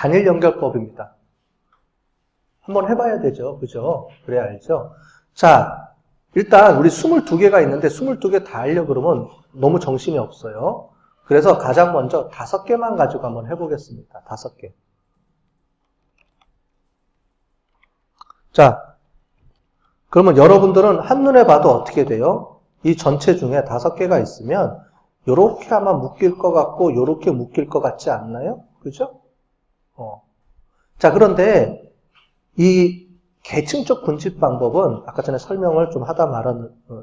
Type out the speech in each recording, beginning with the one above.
단일 연결법입니다. 한번 해봐야 되죠. 그죠? 그래야 알죠? 자, 일단 우리 22개가 있는데 22개 다 하려고 그러면 너무 정신이 없어요. 그래서 가장 먼저 5개만 가지고 한번 해보겠습니다. 5개. 자, 그러면 여러분들은 한눈에 봐도 어떻게 돼요? 이 전체 중에 5개가 있으면 요렇게 아마 묶일 것 같고 요렇게 묶일 것 같지 않나요? 그죠? 자, 그런데 이 계층적 군집 방법은 아까 전에 설명을 좀 하다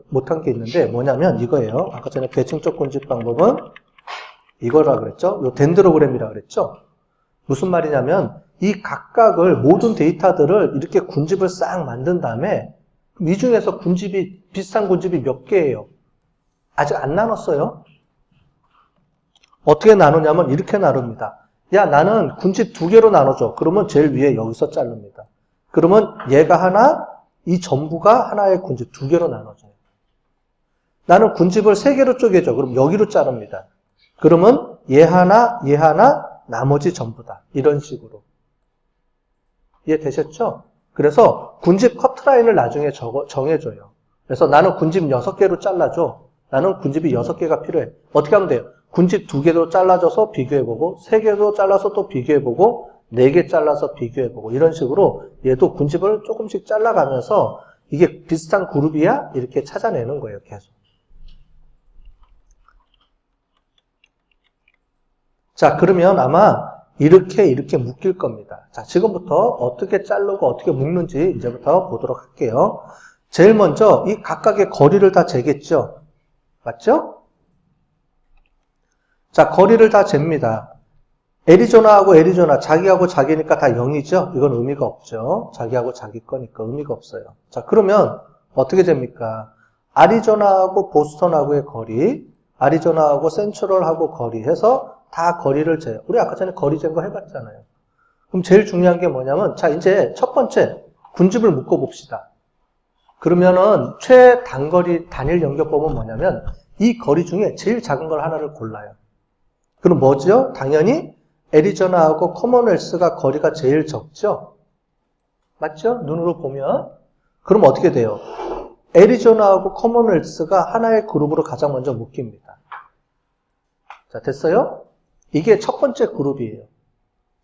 못한 게 있는데 뭐냐면 이거예요. 아까 전에 계층적 군집 방법은 이거라 그랬죠? 요 덴드로그램이라 그랬죠? 무슨 말이냐면 이 각각을 모든 데이터들을 이렇게 군집을 싹 만든 다음에 이 중에서 비슷한 군집이 몇 개예요? 아직 안 나눴어요. 어떻게 나누냐면 이렇게 나눕니다. 야, 나는 군집 2개로 나눠줘. 그러면 제일 위에 여기서 자릅니다. 그러면 얘가 하나, 이 전부가 하나의 군집 2개로 나눠져요. 나는 군집을 3개로 쪼개줘. 그럼 여기로 자릅니다. 그러면 얘 하나, 나머지 전부다. 이런 식으로. 이해되셨죠? 그래서 군집 커트라인을 나중에 정해줘요. 그래서 나는 군집 6개로 잘라줘. 나는 군집이 6개가 필요해. 어떻게 하면 돼요? 군집 2개도 잘라줘서 비교해보고 3개도 잘라서 또 비교해보고 4개 잘라서 비교해보고 이런 식으로 얘도 군집을 조금씩 잘라가면서 이게 비슷한 그룹이야? 이렇게 찾아내는 거예요. 계속. 자, 그러면 아마 이렇게 묶일 겁니다. 자, 지금부터 어떻게 자르고 어떻게 묶는지 이제부터 보도록 할게요. 제일 먼저 이 각각의 거리를 다 재겠죠? 맞죠? 자, 거리를 다 잽니다. 애리조나하고 애리조나, 자기하고 자기니까 다 0이죠? 이건 의미가 없죠. 자기하고 자기 거니까 의미가 없어요. 자, 그러면 어떻게 됩니까? 아리조나하고 보스턴하고의 거리, 아리조나하고 센트럴하고 거리 해서 다 거리를 재요. 우리 아까 전에 거리 잰 거 해봤잖아요. 그럼 제일 중요한 게 뭐냐면, 자, 이제 첫 번째, 군집을 묶어봅시다. 그러면은 최단거리 단일 연결법은 뭐냐면, 이 거리 중에 제일 작은 걸 하나를 골라요. 그럼 뭐죠? 당연히 애리조나하고 커먼웰스가 거리가 제일 적죠? 맞죠? 눈으로 보면. 그럼 어떻게 돼요? 애리조나하고 커먼웰스가 하나의 그룹으로 가장 먼저 묶입니다. 자, 됐어요? 이게 첫 번째 그룹이에요.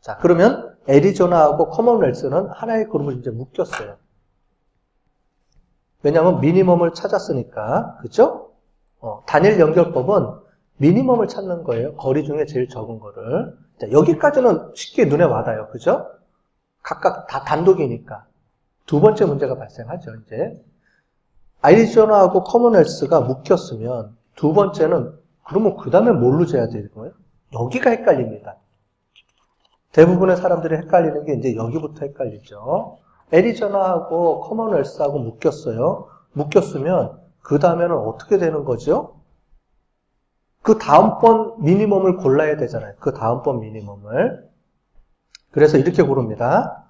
자, 그러면 애리조나하고 커먼웰스는 하나의 그룹을 이제 묶였어요. 왜냐하면 미니멈을 찾았으니까. 그죠? 단일 연결법은 미니멈을 찾는 거예요. 거리 중에 제일 적은 거를. 자, 여기까지는 쉽게 눈에 와닿아요. 그죠? 각각 다 단독이니까. 두 번째 문제가 발생하죠, 이제. 애리조나하고 커먼웰스가 묶였으면 두 번째는 그러면 그 다음에 뭘로 재야 되는 거예요? 여기가 헷갈립니다. 대부분의 사람들이 헷갈리는 게 이제 여기부터 헷갈리죠. 애리조나하고 커먼웰스하고 묶였어요. 묶였으면 그 다음에는 어떻게 되는 거죠? 그 다음번 미니멈을 골라야 되잖아요. 그 다음번 미니멈을. 그래서 이렇게 고릅니다.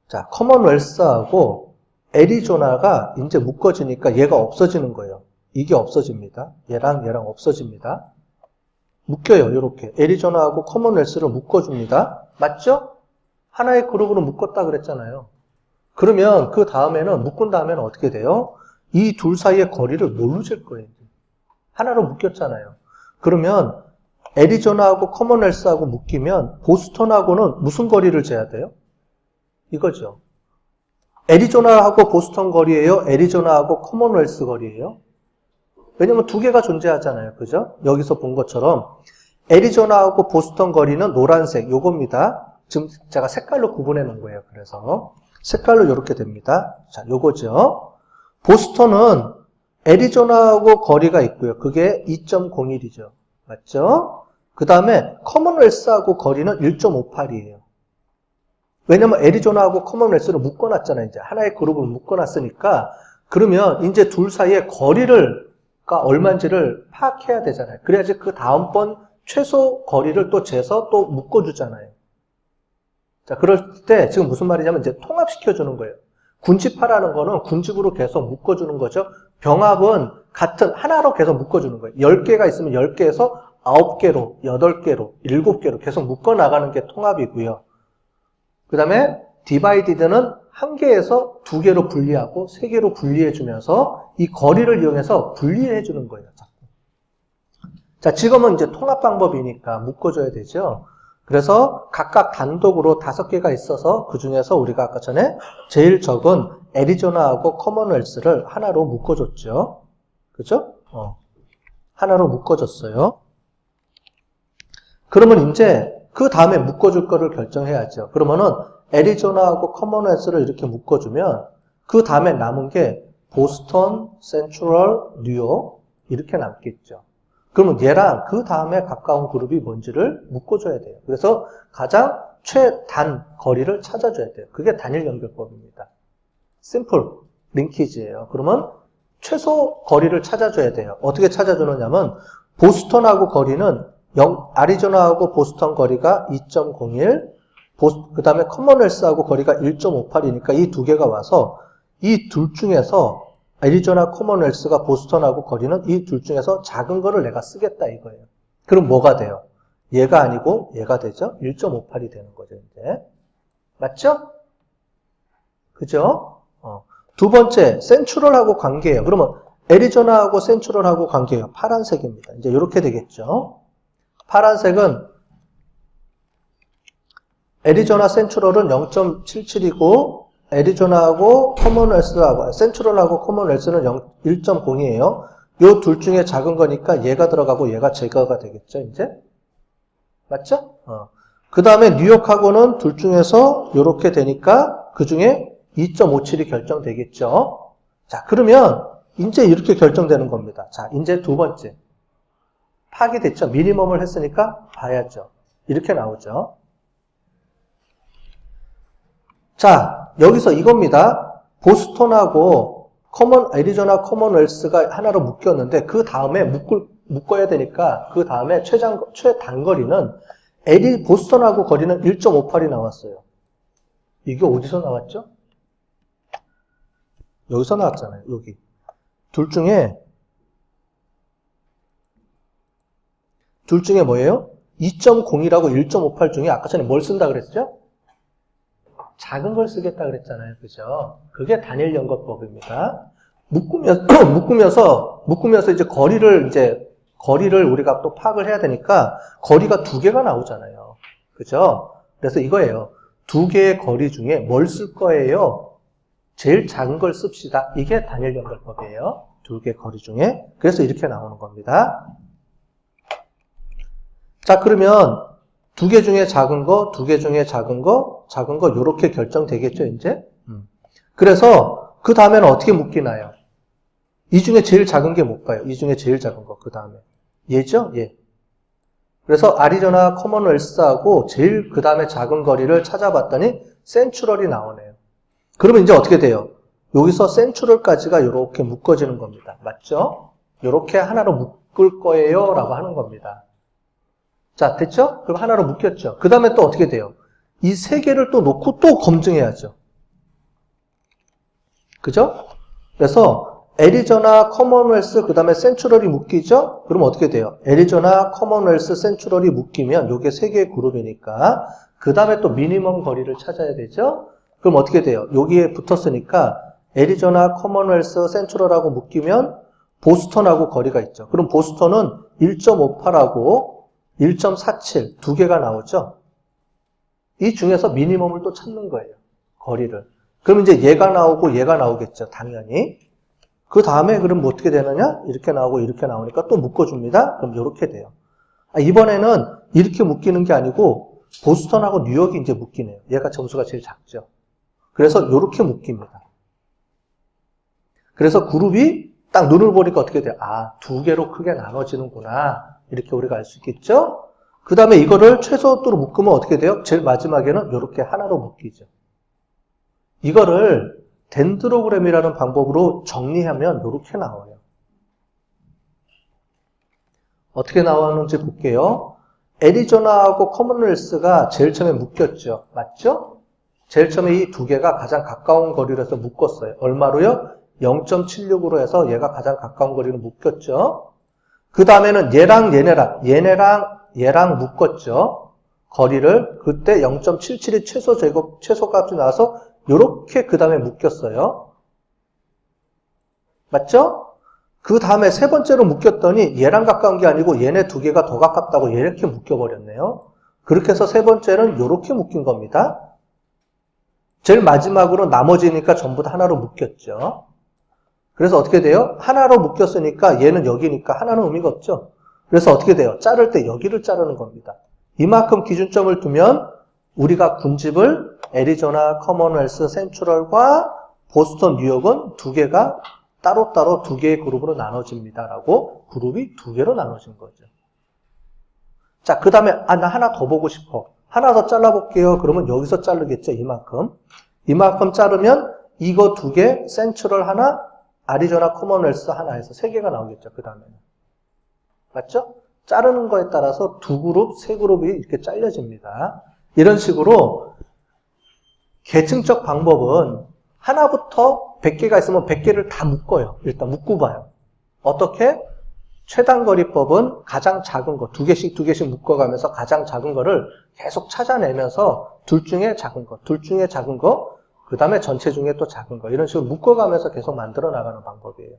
자, 커먼웰스하고 애리조나가 이제 묶어지니까 얘가 없어지는 거예요. 이게 없어집니다. 얘랑 없어집니다. 묶여요. 이렇게. 애리조나하고 커먼웰스를 묶어줍니다. 맞죠? 하나의 그룹으로 묶었다 그랬잖아요. 그러면 그 다음에는 묶은 다음에는 어떻게 돼요? 이 둘 사이의 거리를 뭘로 잴 거예요? 하나로 묶였잖아요. 그러면 애리조나하고 커먼웰스하고 묶이면 보스턴하고는 무슨 거리를 재야 돼요? 이거죠. 애리조나하고 보스턴 거리예요? 애리조나하고 커먼웰스 거리예요? 왜냐면 두 개가 존재하잖아요. 그죠? 여기서 본 것처럼 애리조나하고 보스턴 거리는 노란색 요겁니다. 지금 제가 색깔로 구분해 놓은 거예요. 그래서 색깔로 이렇게 됩니다. 자, 요거죠. 보스턴은 애리조나하고 거리가 있고요. 그게 2.01이죠. 맞죠? 그 다음에 커먼웰스하고 거리는 1.58이에요. 왜냐면 애리조나하고 커먼웰스를 묶어놨잖아요. 이제 하나의 그룹을 묶어놨으니까 그러면 이제 둘 사이의 거리가 얼마인지를 파악해야 되잖아요. 그래야지 그 다음번 최소 거리를 또 재서 또 묶어주잖아요. 자, 그럴 때 지금 무슨 말이냐면 이제 통합시켜주는 거예요. 군집하라는 거는 군집으로 계속 묶어주는 거죠. 병합은 같은 하나로 계속 묶어주는 거예요. 10개가 있으면 10개에서 9개로, 8개로, 7개로 계속 묶어나가는 게 통합이고요. 그 다음에 디바이디드는 1개에서 2개로 분리하고 3개로 분리해주면서 이 거리를 이용해서 분리해주는 거예요. 자꾸. 자, 지금은 이제 통합 방법이니까 묶어줘야 되죠. 그래서 각각 단독으로 5개가 있어서 그 중에서 우리가 아까 전에 제일 적은 애리조나하고 커먼웰스를 하나로 묶어줬죠. 그죠? 하나로 묶어줬어요. 그러면 이제 그 다음에 묶어줄 거를 결정해야죠. 그러면은 애리조나하고 커먼웰스를 이렇게 묶어주면 그 다음에 남은 게 보스턴, 센트럴, 뉴욕 이렇게 남겠죠. 그러면 얘랑 그 다음에 가까운 그룹이 뭔지를 묶어줘야 돼요. 그래서 가장 최단 거리를 찾아줘야 돼요. 그게 단일 연결법입니다. 심플 링키지예요. 그러면 최소 거리를 찾아줘야 돼요. 어떻게 찾아주느냐면 보스턴하고 거리는 아리조나하고 보스턴 거리가 2.01, 그 다음에 커먼웰스하고 거리가 1.58이니까 이 두 개가 와서 이 둘 중에서 애리조나 커먼웰스가 보스턴하고 거리는 이 둘 중에서 작은 거를 내가 쓰겠다 이거예요. 그럼 뭐가 돼요? 얘가 아니고 얘가 되죠? 1.58이 되는 거죠, 이제. 맞죠? 그죠? 두 번째, 센트럴하고 관계예요. 그러면 애리조나하고 센트럴하고 관계예요. 파란색입니다. 이제 이렇게 되겠죠? 파란색은 애리조나 센트럴은 0.77이고 애리조나하고 커먼웰스하고 센트럴하고 커먼웰스는 1.0이에요. 요 둘 중에 작은 거니까 얘가 들어가고 얘가 제거가 되겠죠, 이제? 맞죠? 그 다음에 뉴욕하고는 둘 중에서 이렇게 되니까 그 중에 2.57이 결정되겠죠. 자, 그러면 이제 이렇게 결정되는 겁니다. 자, 이제 두 번째. 파악이 됐죠? 미니멈을 했으니까 봐야죠. 이렇게 나오죠. 자, 여기서 이겁니다. 보스턴하고 애리조나 커먼웰스가 하나로 묶였는데 그 다음에 묶어야 되니까 그 다음에 최단거리는 보스턴하고 거리는 1.58이 나왔어요. 이게 어디서 나왔죠? 여기서 나왔잖아요. 여기. 둘 중에 뭐예요? 2.0이라고 1.58 중에 아까 전에 뭘 쓴다 그랬죠? 작은 걸 쓰겠다 그랬잖아요. 그죠? 그게 단일 연거법입니다. 묶으면서 이제 거리를 우리가 또 파악을 해야 되니까 거리가 2개가 나오잖아요. 그죠? 그래서 이거예요. 2개의 거리 중에 뭘 쓸 거예요? 제일 작은 걸 씁시다. 이게 단일 연결법이에요. 2개 거리 중에. 그래서 이렇게 나오는 겁니다. 자, 그러면 2개 중에 작은 거, 2개 중에 작은 거, 요렇게 결정되겠죠, 이제? 그래서 그 다음에는 어떻게 묶이나요? 이 중에 제일 작은 게 뭘까요? 이 중에 제일 작은 거, 그 다음에. 얘죠? 얘. 그래서 아리조나 커먼웰스하고 제일 그 다음에 작은 거리를 찾아봤더니 센트럴이 나오네요. 그러면 이제 어떻게 돼요? 여기서 센트럴까지가 이렇게 묶어지는 겁니다. 맞죠? 이렇게 하나로 묶을 거예요 라고 하는 겁니다. 자, 됐죠? 그럼 하나로 묶였죠? 그 다음에 또 어떻게 돼요? 이 3개를 또 놓고 또 검증해야죠. 그죠? 그래서 애리조나 커먼웰스 그 다음에 센트럴이 묶이죠? 그럼 어떻게 돼요? 애리조나 커먼웰스 센트럴이 묶이면 요게 3개의 그룹이니까 그 다음에 또 미니멈 거리를 찾아야 되죠? 그럼 어떻게 돼요? 여기에 붙었으니까 애리조나 커먼웰스 센트럴하고 묶이면 보스턴하고 거리가 있죠. 그럼 보스턴은 1.58하고 1.47 두 개가 나오죠. 이 중에서 미니멈을 또 찾는 거예요. 거리를. 그럼 이제 얘가 나오고 얘가 나오겠죠. 당연히. 그 다음에 그럼 뭐 어떻게 되느냐? 이렇게 나오고 이렇게 나오니까 또 묶어줍니다. 그럼 이렇게 돼요. 이번에는 이렇게 묶이는 게 아니고 보스턴하고 뉴욕이 이제 묶이네요. 얘가 점수가 제일 작죠. 그래서 이렇게 묶입니다. 그래서 그룹이 딱 눈을 보니까 어떻게 돼요? 아, 2개로 크게 나눠지는구나. 이렇게 우리가 알 수 있겠죠? 그 다음에 이거를 최소로 묶으면 어떻게 돼요? 제일 마지막에는 이렇게 하나로 묶이죠. 이거를 덴드로그램이라는 방법으로 정리하면 이렇게 나와요. 어떻게 나왔는지 볼게요. 애리조나하고 커먼웰스가 제일 처음에 묶였죠. 맞죠? 제일 처음에 이 2개가 가장 가까운 거리로 해서 묶었어요. 얼마로요? 0.76으로 해서 얘가 가장 가까운 거리로 묶였죠. 그 다음에는 얘랑 묶었죠. 거리를 그때 0.77이 최소값이 나와서 요렇게 그 다음에 묶였어요. 맞죠? 그 다음에 세 번째로 묶였더니 얘랑 가까운 게 아니고 얘네 두 개가 더 가깝다고 이렇게 묶여버렸네요. 그렇게 해서 세 번째는 요렇게 묶인 겁니다. 제일 마지막으로 나머지니까 전부 다 하나로 묶였죠. 그래서 어떻게 돼요? 하나로 묶였으니까 얘는 여기니까 하나는 의미가 없죠. 그래서 어떻게 돼요? 자를 때 여기를 자르는 겁니다. 이만큼 기준점을 두면 우리가 군집을 애리조나, 커먼웰스, 센트럴과 보스턴, 뉴욕은 두 개가 따로따로 두 개의 그룹으로 나눠집니다. 라고 그룹이 두 개로 나눠진 거죠. 자, 그 다음에 나 하나 더 보고 싶어. 하나 더 잘라볼게요. 그러면 여기서 자르겠죠. 이만큼 자르면 이거 두 개, 센트럴 하나, 애리조나, 커먼웰스 하나 해서 세 개가 나오겠죠. 그 다음에는. 맞죠? 자르는 거에 따라서 두 그룹, 세 그룹이 이렇게 잘려집니다. 이런 식으로 계층적 방법은 하나부터 100개가 있으면 100개를 다 묶어요. 일단 묶고 봐요. 어떻게? 최단거리법은 가장 작은 거, 두 개씩 묶어가면서 가장 작은 거를 계속 찾아내면서 둘 중에 작은 거, 그 다음에 전체 중에 또 작은 거, 이런 식으로 묶어가면서 계속 만들어 나가는 방법이에요.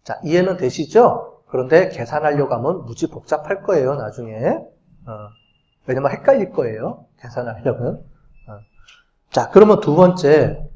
자, 이해는 되시죠? 그런데 계산하려고 하면 무지 복잡할 거예요, 나중에. 왜냐면 헷갈릴 거예요, 계산하려면. 자, 그러면 두 번째,